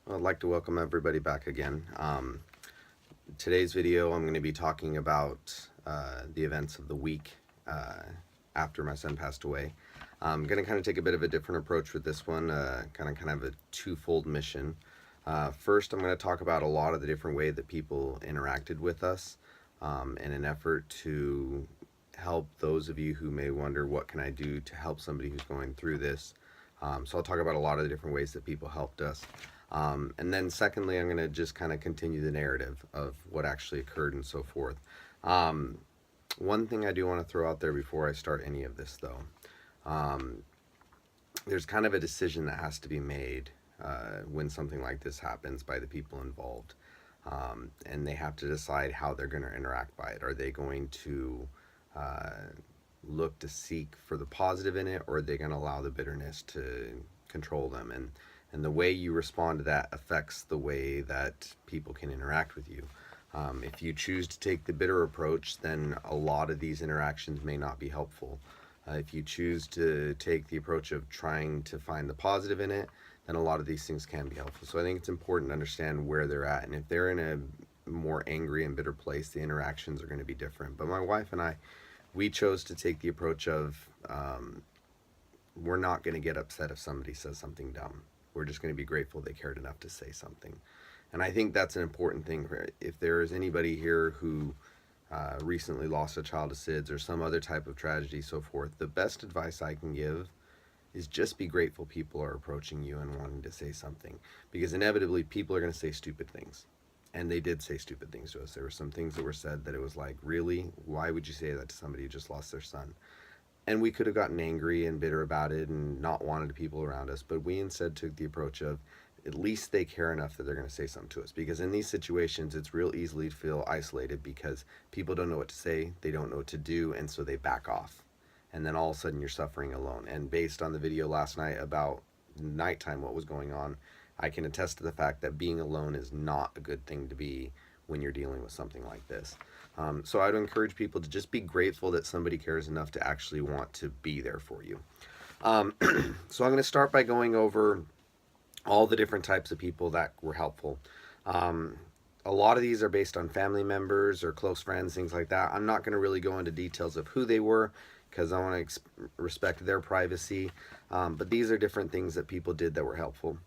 Well, I'd like to welcome everybody back again. Today's video, I'm going to be talking about the events of the week after my son passed away. I'm going to kind of take a bit of a different approach with this one, kind of a twofold mission. First, I'm going to talk about a lot of the different ways that people interacted with us in an effort to help those of you who may wonder what can I do to help somebody who's going through this. So I'll talk about a lot of the different ways that people helped us. And then secondly, I'm going to just kind of continue the narrative of what actually occurred and so forth. Um, One thing I do want to throw out there before I start any of this, though, um, there's kind of a decision that has to be made when something like this happens by the people involved. And they have to decide how they're going to interact by it. Are they going to uh, look to seek for the positive in it, or are they going to allow the bitterness to control them? And the way you respond to that affects the way that people can interact with you. If you choose to take the bitter approach, then a lot of these interactions may not be helpful. If you choose to take the approach of trying to find the positive in it, then a lot of these things can be helpful. So I think it's important to understand where they're at. And if they're in a more angry and bitter place, the interactions are going to be different. But my wife and I, we chose to take the approach of we're not going to get upset if somebody says something dumb. We're just going to be grateful they cared enough to say something. And I think that's an important thing. If there is anybody here who recently lost a child to SIDS or some other type of tragedy, so forth, the best advice I can give is just be grateful people are approaching you and wanting to say something. Because inevitably, people are going to say stupid things. And they did say stupid things to us. There were some things that were said that it was like, really? Why would you say that to somebody who just lost their son? And we could have gotten angry and bitter about it and not wanted people around us, but we instead took the approach of at least they care enough that they're going to say something to us. Because in these situations, it's real easily to feel isolated because people don't know what to say, they don't know what to do, and so they back off. And then all of a sudden you're suffering alone. And based on the video last night about nighttime, what was going on, I can attest to the fact that being alone is not a good thing to be when you're dealing with something like this. So I'd encourage people to just be grateful that somebody cares enough to actually want to be there for you. So I'm going to start by going over all the different types of people that were helpful. Um, a lot of these are based on family members or close friends, things like that. I'm not going to really go into details of who they were because I want to respect their privacy. But these are different things that people did that were helpful.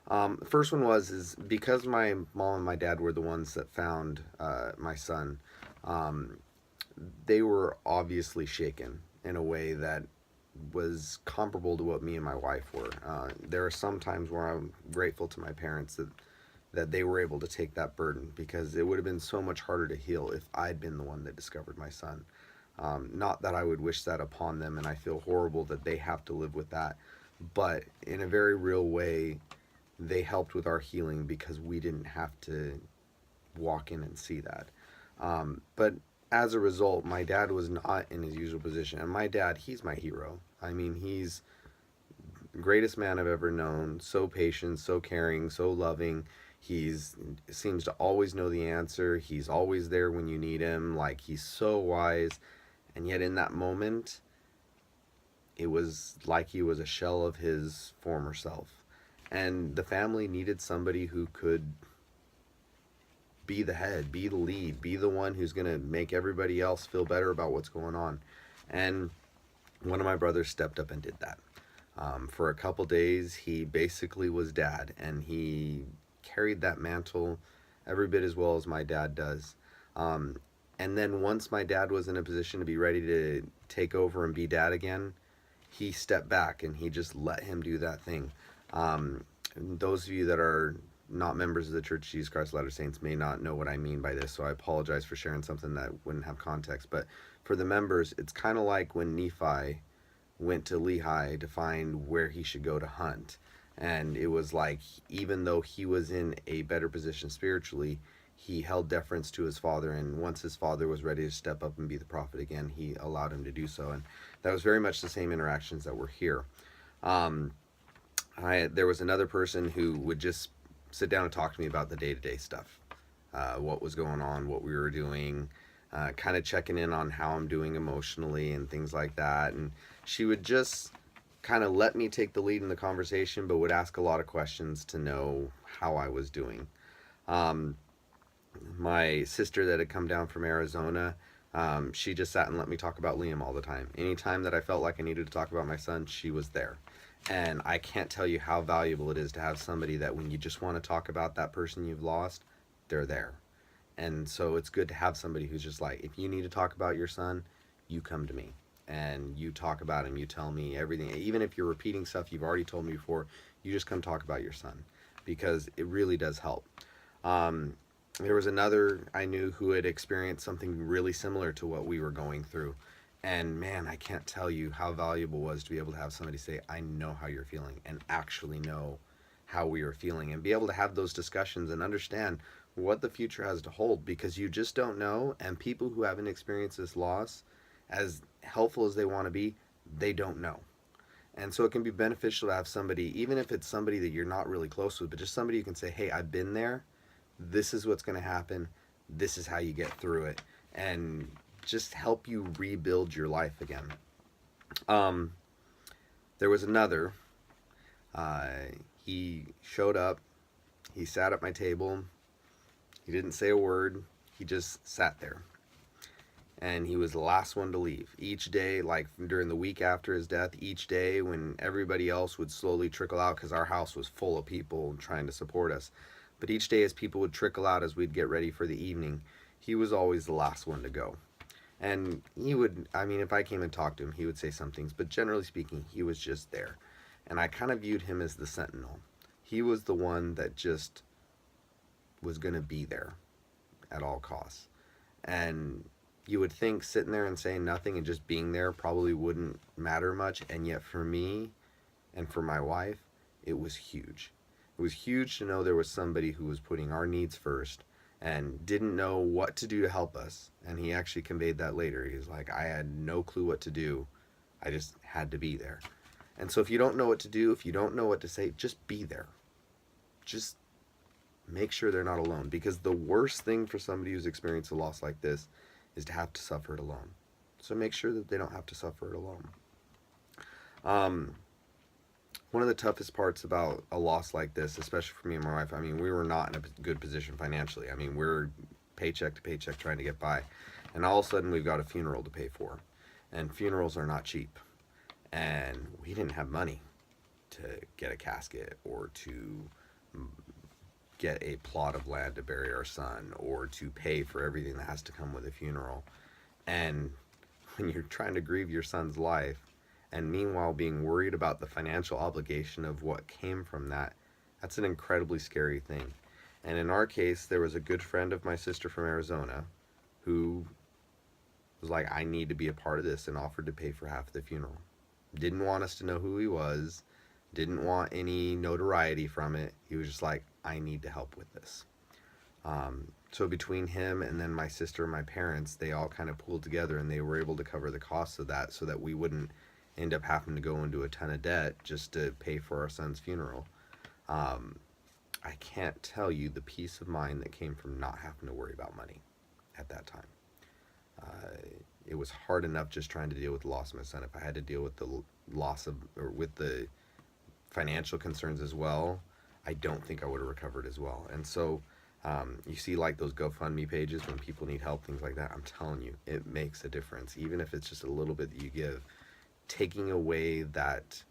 The first one is because my mom and my dad were the ones that found my son. Um, they were obviously shaken in a way that was comparable to what me and my wife were. There are some times where I'm grateful to my parents that they were able to take that burden because it would have been so much harder to heal if I'd been the one that discovered my son. Not that I would wish that upon them, and I feel horrible that they have to live with that, but in a very real way, they helped with our healing because we didn't have to walk in and see that. But as a result, my dad was not in his usual position. And my dad, he's my hero. I mean, he's the greatest man I've ever known. So patient, so caring, so loving. He's seems to always know the answer. He's always there when you need him. Like, he's so wise. And yet in that moment, it was like he was a shell of his former self. And the family needed somebody who could be the head, be the lead, be the one who's going to make everybody else feel better about what's going on. And one of my brothers stepped up and did that. For a couple days, he basically was dad, and he carried that mantle every bit as well as my dad does. And then once my dad was in a position to be ready to take over and be dad again, he stepped back and he just let him do that thing. Those of you that are not members of the Church of Jesus Christ of Latter-day Saints may not know what I mean by this, so I apologize for sharing something that wouldn't have context. But for the members, it's kind of like when Nephi went to Lehi to find where he should go to hunt. And it was like, even though he was in a better position spiritually, he held deference to his father, and once his father was ready to step up and be the prophet again, he allowed him to do so. And that was very much the same interactions that were here. There was another person who would just sit down and talk to me about the day-to-day stuff, what was going on, what we were doing, kind of checking in on how I'm doing emotionally and things like that. And she would just kind of let me take the lead in the conversation, but would ask a lot of questions to know how I was doing. Um, my sister that had come down from Arizona, she just sat and let me talk about Liam all the time. Anytime that I felt like I needed to talk about my son, she was there. And I can't tell you how valuable it is to have somebody that when you just want to talk about that person you've lost, they're there. And so it's good to have somebody who's just like, if you need to talk about your son, you come to me and you talk about him. You tell me everything. Even if you're repeating stuff you've already told me before, you just come talk about your son because it really does help. Um, there was another I knew who had experienced something really similar to what we were going through. And man, I can't tell you how valuable it was to be able to have somebody say, I know how you're feeling, and actually know how we are feeling, and be able to have those discussions and understand what the future has to hold, because you just don't know. And people who haven't experienced this loss, as helpful as they want to be, they don't know. And so it can be beneficial to have somebody, even if it's somebody that you're not really close with, but just somebody you can say, hey, I've been there. This is what's going to happen. This is how you get through it. And just help you rebuild your life again. Um, there was another. Uh, he showed up. He sat at my table. He didn't say a word. He just sat there. And he was the last one to leave. Each day, like during the week after his death, each day when everybody else would slowly trickle out, because our house was full of people trying to support us. But each day as people would trickle out as we'd get ready for the evening, he was always the last one to go. And he would, I mean, if I came and talked to him, he would say some things, but generally speaking, he was just there. And I kind of viewed him as the sentinel. He was the one that just was going to be there at all costs. And you would think sitting there and saying nothing and just being there probably wouldn't matter much. And yet for me and for my wife, it was huge. It was huge to know there was somebody who was putting our needs first and didn't know what to do to help us. And he actually conveyed that later. He was like, I had no clue what to do. I just had to be there. And so if you don't know what to do, if you don't know what to say, just be there. Just make sure they're not alone. Because the worst thing for somebody who's experienced a loss like this is to have to suffer it alone. So make sure that they don't have to suffer it alone. One of the toughest parts about a loss like this, especially for me and my wife, I mean, we were not in a good position financially. I mean, we're paycheck to paycheck trying to get by. And all of a sudden we've got a funeral to pay for. And funerals are not cheap. And we didn't have money to get a casket or to get a plot of land to bury our son or to pay for everything that has to come with a funeral. And when you're trying to grieve your son's life, and meanwhile being worried about the financial obligation of what came from that, that's an incredibly scary thing. And in our case, there was a good friend of my sister from Arizona who was like, I need to be a part of this, and offered to pay for half of the funeral. Didn't want us to know who he was, didn't want any notoriety from it. He was just like, I need to help with this. So between him and then my sister and my parents, they all kind of pooled together, and they were able to cover the costs of that so that we wouldn't end up having to go into a ton of debt just to pay for our son's funeral. I can't tell you the peace of mind that came from not having to worry about money at that time. It was hard enough just trying to deal with the loss of my son. If I had to deal with the loss of, or with the financial concerns as well, I don't think I would have recovered as well. And so you see like those GoFundMe pages when people need help, things like that. I'm telling you, it makes a difference. Even if it's just a little bit that you give, taking away that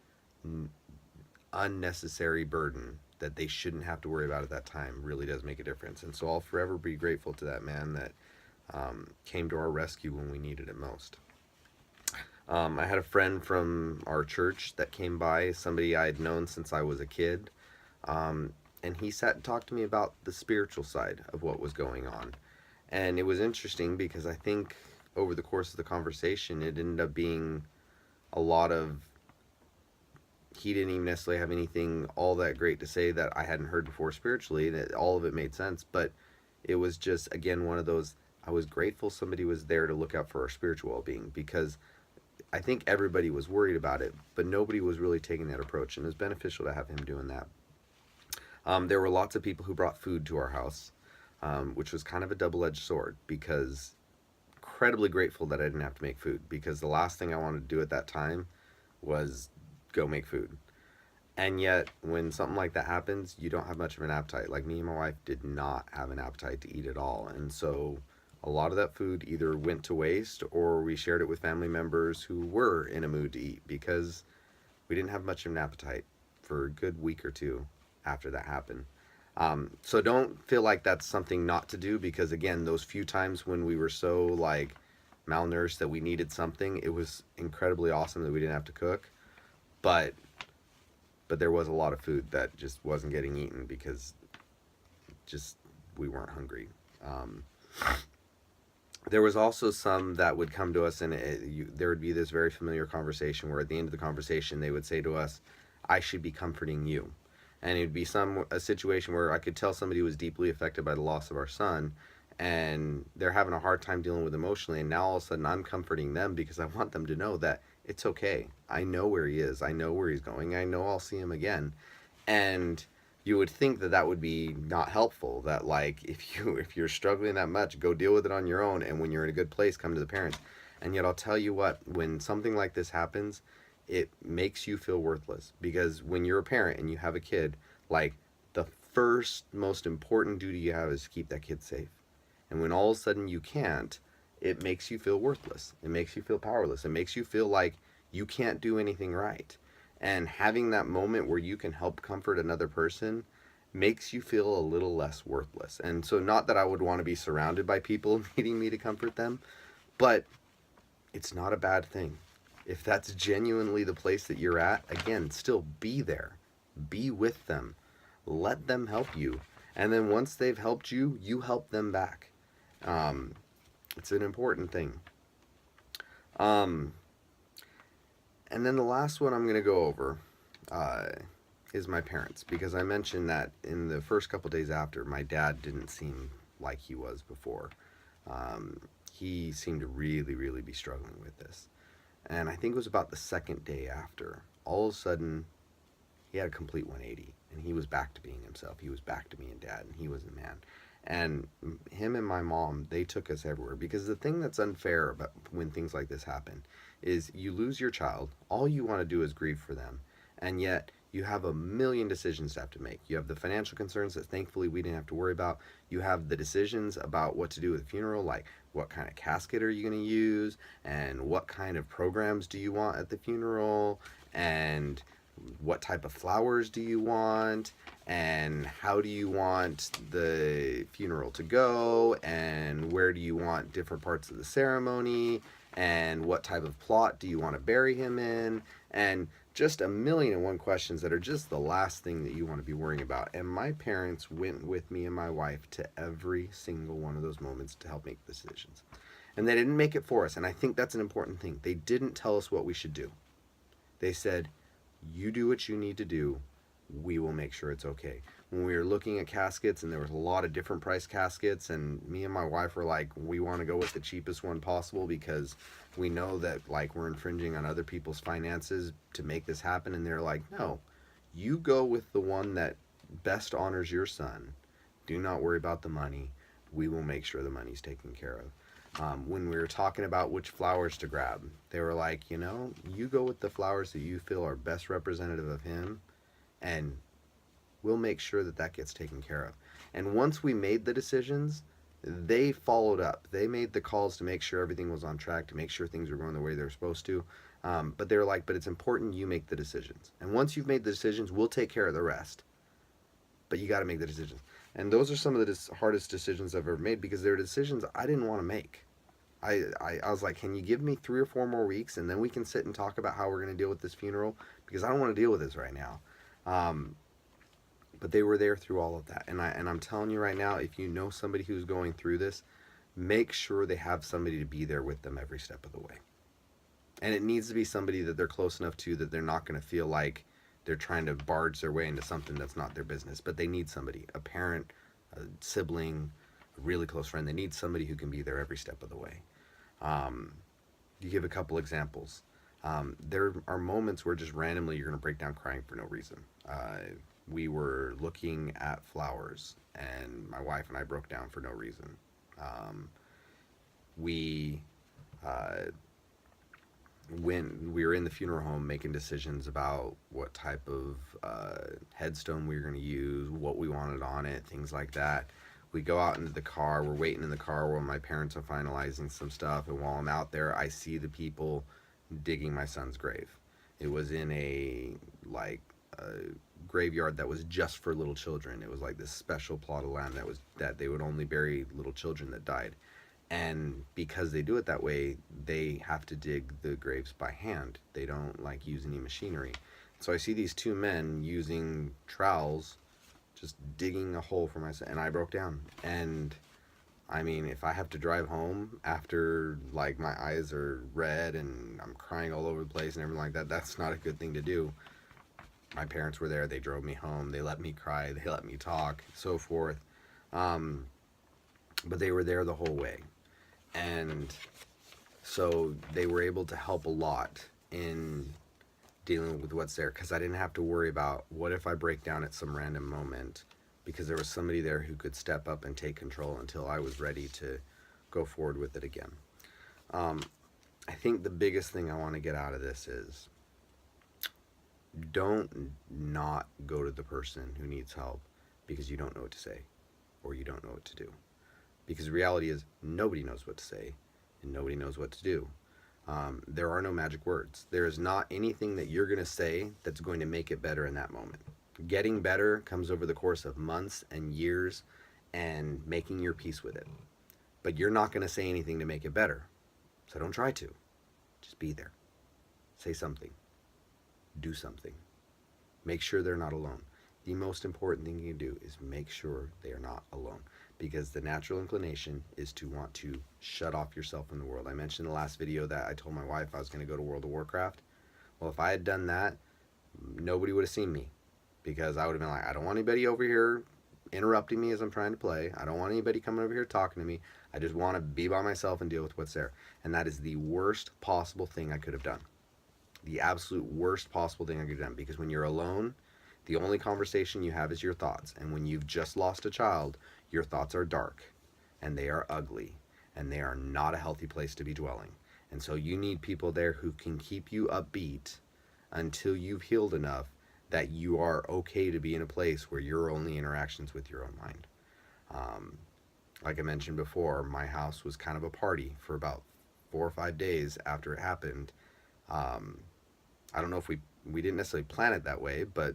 unnecessary burden that they shouldn't have to worry about at that time really does make a difference. And so I'll forever be grateful to that man that came to our rescue when we needed it most. I had a friend from our church that came by, somebody I had known since I was a kid, and he sat and talked to me about the spiritual side of what was going on. And it was interesting because I think over the course of the conversation, it ended up being a lot of, he didn't even necessarily have anything all that great to say that I hadn't heard before spiritually, and all of it made sense. But it was just, again, one of those, I was grateful somebody was there to look out for our spiritual well-being, because I think everybody was worried about it, but nobody was really taking that approach, and it was beneficial to have him doing that. There were lots of people who brought food to our house, which was kind of a double-edged sword, because incredibly grateful that I didn't have to make food, because the last thing I wanted to do at that time was go make food. And yet, when something like that happens, you don't have much of an appetite. Like me and my wife did not have an appetite to eat at all. And so a lot of that food either went to waste or we shared it with family members who were in a mood to eat because we didn't have much of an appetite for a good week or two after that happened. So don't feel like that's something not to do because, again, those few times when we were so like malnourished that we needed something, it was incredibly awesome that we didn't have to cook. But there was a lot of food that just wasn't getting eaten because just we weren't hungry. Um, there was also some that would come to us and there would be this very familiar conversation where at the end of the conversation they would say to us, I should be comforting you. And it would be a situation where I could tell somebody was deeply affected by the loss of our son and they're having a hard time dealing with emotionally, and now all of a sudden I'm comforting them because I want them to know that it's okay. I know where he is. I know where he's going. I know I'll see him again. And you would think that that would be not helpful, that like if you're struggling that much, go deal with it on your own, and when you're in a good place, come to the parents. And yet I'll tell you what, when something like this happens, it makes you feel worthless, because when you're a parent and you have a kid, like the first most important duty you have is to keep that kid safe. And when all of a sudden you can't, it makes you feel worthless. It makes you feel powerless. It makes you feel like you can't do anything right. And having that moment where you can help comfort another person makes you feel a little less worthless. And so, not that I would want to be surrounded by people needing me to comfort them, but it's not a bad thing. If that's genuinely the place that you're at, again, still be there. Be with them. Let them help you. And then once they've helped you, you help them back. It's an important thing. And then the last one I'm going to go over is my parents, because I mentioned that in the first couple days after, my dad didn't seem like he was before. He seemed to really, really be struggling with this. And I think it was about the second day after, all of a sudden, he had a complete 180, and he was back to being himself. He was back to being dad, and he was the man. And him and my mom, they took us everywhere, because the thing that's unfair about when things like this happen is you lose your child, all you want to do is grieve for them, and yet you have a million decisions to have to make. You have the financial concerns that thankfully we didn't have to worry about. You have the decisions about what to do with the funeral, like what kind of casket are you going to use, and what kind of programs do you want at the funeral, and what type of flowers do you want, and how do you want the funeral to go, and where do you want different parts of the ceremony, and what type of plot do you want to bury him in, and just a million and one questions that are just the last thing that you want to be worrying about. And my parents went with me and my wife to every single one of those moments to help make decisions. And they didn't make it for us, and I think that's an important thing. They didn't tell us what we should do. They said, you do what you need to do, we will make sure it's okay. When we were looking at caskets, and there was a lot of different price caskets, and me and my wife were like, we want to go with the cheapest one possible because we know that like we're infringing on other people's finances to make this happen. And they're like, no, you go with the one that best honors your son. Do not worry about the money. We will make sure the money's taken care of. When we were talking about which flowers to grab, they were like, you go with the flowers that you feel are best representative of him, and we'll make sure that that gets taken care of. And once we made the decisions, they followed up. They made the calls to make sure everything was on track, to make sure things were going the way they were supposed to. But they were like, but it's important you make the decisions. And once you've made the decisions, we'll take care of the rest. But you got to make the decisions. And those are some of the hardest decisions I've ever made, because they're decisions I didn't want to make. I was like, can you give me 3 or 4 more weeks, and then we can sit and talk about how we're going to deal with this funeral, because I don't want to deal with this right now. But they were there through all of that. And I'm telling you right now, if you know somebody who's going through this, make sure they have somebody to be there with them every step of the way. And it needs to be somebody that they're close enough to that they're not going to feel like they're trying to barge their way into something that's not their business. But they need somebody, a parent, a sibling, a really close friend. They need somebody who can be there every step of the way. You give a couple examples. There are moments where just randomly you're going to break down crying for no reason. We were looking at flowers, and my wife and I broke down for no reason. We when we were in the funeral home making decisions about what type of headstone we were going to use, what we wanted on it, things like that. We go out into the car, we're waiting in the car while my parents are finalizing some stuff, and while I'm out there, I see the people digging my son's grave. It was in a graveyard that was just for little children. It was like this special plot of land that they would only bury little children that died. And because they do it that way, they have to dig the graves by hand. They don't like use any machinery. So I see these two men using trowels, just digging a hole for myself, and I broke down. And I mean, if I have to drive home after like my eyes are red and I'm crying all over the place and everything like that, that's not a good thing to do. My parents were there. They drove me home. They let me cry. They let me talk, so forth. But they were there the whole way. And so they were able to help a lot in dealing with what's there, because I didn't have to worry about what if I break down at some random moment, because there was somebody there who could step up and take control until I was ready to go forward with it again. I think the biggest thing I want to get out of this is don't not go to the person who needs help because you don't know what to say or you don't know what to do. Because the reality is nobody knows what to say and nobody knows what to do. There are no magic words. There is not anything that you're going to say that's going to make it better in that moment. Getting better comes over the course of months and years and making your peace with it. But you're not going to say anything to make it better. So don't try to. Just be there. Say something. Do something. Make sure they're not alone. The most important thing you can do is make sure they are not alone, because the natural inclination is to want to shut off yourself from the world. I mentioned in the last video that I told my wife I was going to go to World of Warcraft. Well, if I had done that, nobody would have seen me, because I would have been like, I don't want anybody over here interrupting me as I'm trying to play. I don't want anybody coming over here talking to me. I just want to be by myself and deal with what's there. And that is the worst possible thing I could have done. The absolute worst possible thing I could have done, because when you're alone, the only conversation you have is your thoughts. And when you've just lost a child, your thoughts are dark and they are ugly and they are not a healthy place to be dwelling. And so you need people there who can keep you upbeat until you've healed enough that you are okay to be in a place where your only interactions with your own mind. Like I mentioned before, my house was kind of a party for about 4 or 5 days after it happened. I don't know if we didn't necessarily plan it that way, but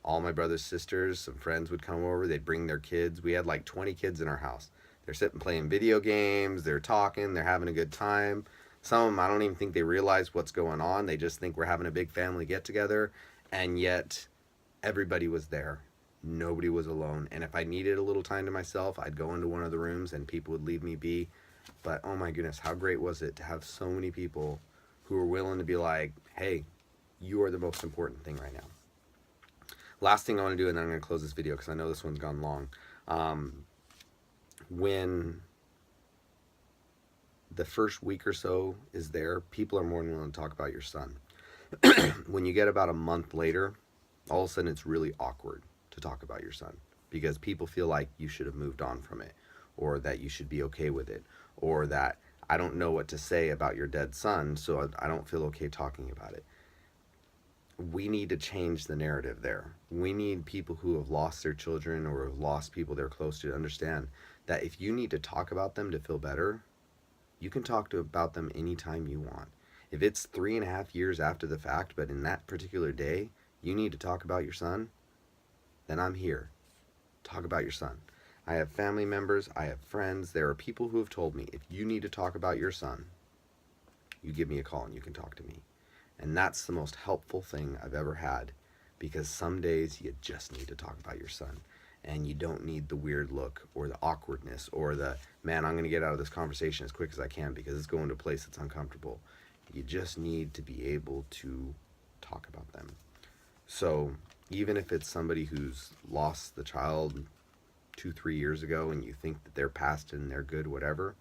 all my brother's sisters, some friends would come over. They'd bring their kids. We had like 20 kids in our house. They're sitting playing video games. They're talking. They're having a good time. Some of them, I don't even think they realize what's going on. They just think we're having a big family get together. And yet everybody was there. Nobody was alone. And if I needed a little time to myself, I'd go into one of the rooms and people would leave me be. But oh my goodness, how great was it to have so many people who were willing to be like, hey, you are the most important thing right now. Last thing I want to do, and then I'm going to close this video because I know this one's gone long. When the first week or so is there, people are more than willing to talk about your son. When you get about a month later, all of a sudden it's really awkward to talk about your son, because people feel like you should have moved on from it, or that you should be okay with it, or that I don't know what to say about your dead son, so I don't feel okay talking about it. We need to change the narrative there. We need people who have lost their children or have lost people they're close to understand that if you need to talk about them to feel better, you can talk about them anytime you want. If it's 3.5 years after the fact, but in that particular day, you need to talk about your son, then I'm here. Talk about your son. I have family members, I have friends, there are people who have told me, if you need to talk about your son, you give me a call and you can talk to me. And that's the most helpful thing I've ever had, because some days you just need to talk about your son, and you don't need the weird look or the awkwardness or the, man, I'm going to get out of this conversation as quick as I can because it's going to a place that's uncomfortable. You just need to be able to talk about them. So even if it's somebody who's lost the child 2-3 years ago and you think that they're past and they're good, whatever,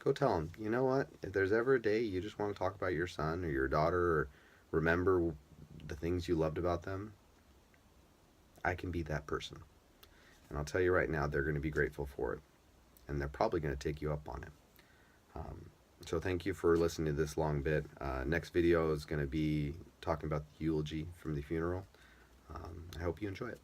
go tell them, you know what, if there's ever a day you just want to talk about your son or your daughter or remember the things you loved about them, I can be that person. And I'll tell you right now, they're going to be grateful for it. And they're probably going to take you up on it. So thank you for listening to this long bit. Next video is going to be talking about the eulogy from the funeral. I hope you enjoy it.